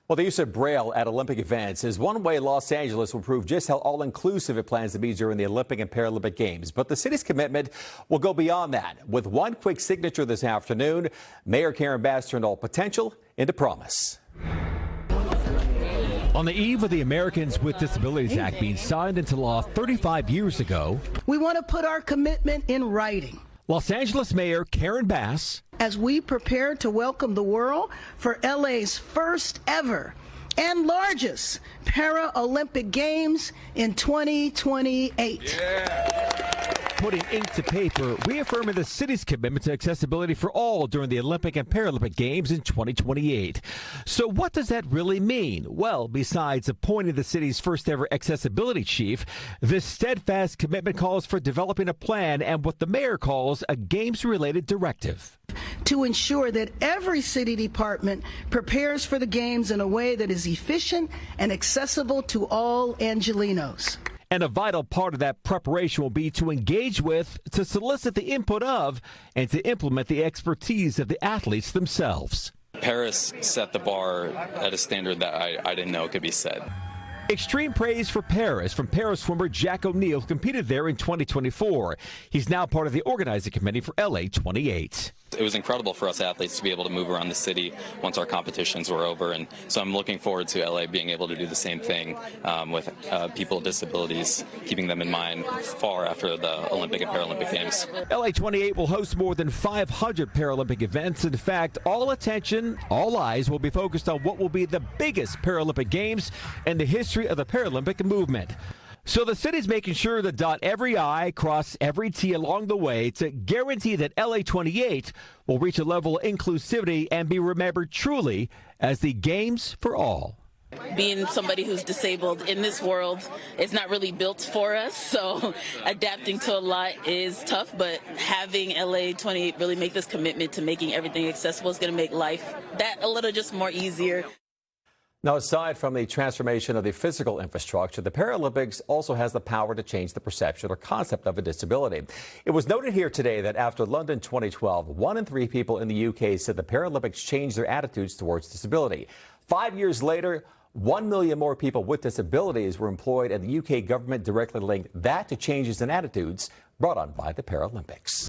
Well, the use of Braille at Olympic events is one way Los Angeles will prove just how all-inclusive it plans to be during the Olympic and Paralympic Games. But the city's commitment will go beyond that. With one quick signature this afternoon, Mayor Karen Bass turned all potential into promise. On the eve of the Americans with Disabilities Act being signed into law 35 years ago, we want to put our commitment in writing. Los Angeles Mayor Karen Bass, as we prepare to welcome the world for LA's first ever and largest Paralympic Games in 2028. putting ink to paper, reaffirming the city's commitment to accessibility for all during the Olympic and Paralympic Games in 2028. So what does that really mean? Well, besides appointing the city's first ever accessibility chief, this steadfast commitment calls for developing a plan and what the mayor calls a games-related directive, to ensure that every city department prepares for the Games in a way that is efficient and accessible to all Angelenos. And a vital part of that preparation will be to engage with, to solicit the input of, and to implement the expertise of the athletes themselves. Paris set the bar at a standard that I didn't know could be set. Extreme praise for Paris from para swimmer Jack O'Neill, who competed there in 2024. He's now part of the organizing committee for LA 28. It was incredible for us athletes to be able to move around the city once our competitions were over, and so I'm looking forward to LA being able to do the same thing with people with disabilities, keeping them in mind far after the Olympic and Paralympic Games. LA 28 will host more than 500 Paralympic events. In fact, all attention, all eyes will be focused on what will be the biggest Paralympic Games in the history of the Paralympic movement. So the city's making sure to dot every I, cross every T along the way to guarantee that LA 28 will reach a level of inclusivity and be remembered truly as the Games for all. Being somebody who's disabled in this world is not really built for us, so adapting to a lot is tough, but having LA 28 really make this commitment to making everything accessible is going to make life that a little just more easier. Now, aside from the transformation of the physical infrastructure, the Paralympics also has the power to change the perception or concept of a disability. It was noted here today that after London 2012, 1 in 3 people in the UK said the Paralympics changed their attitudes towards disability. 5 years later, 1 million more people with disabilities were employed, and the UK government directly linked that to changes in attitudes brought on by the Paralympics.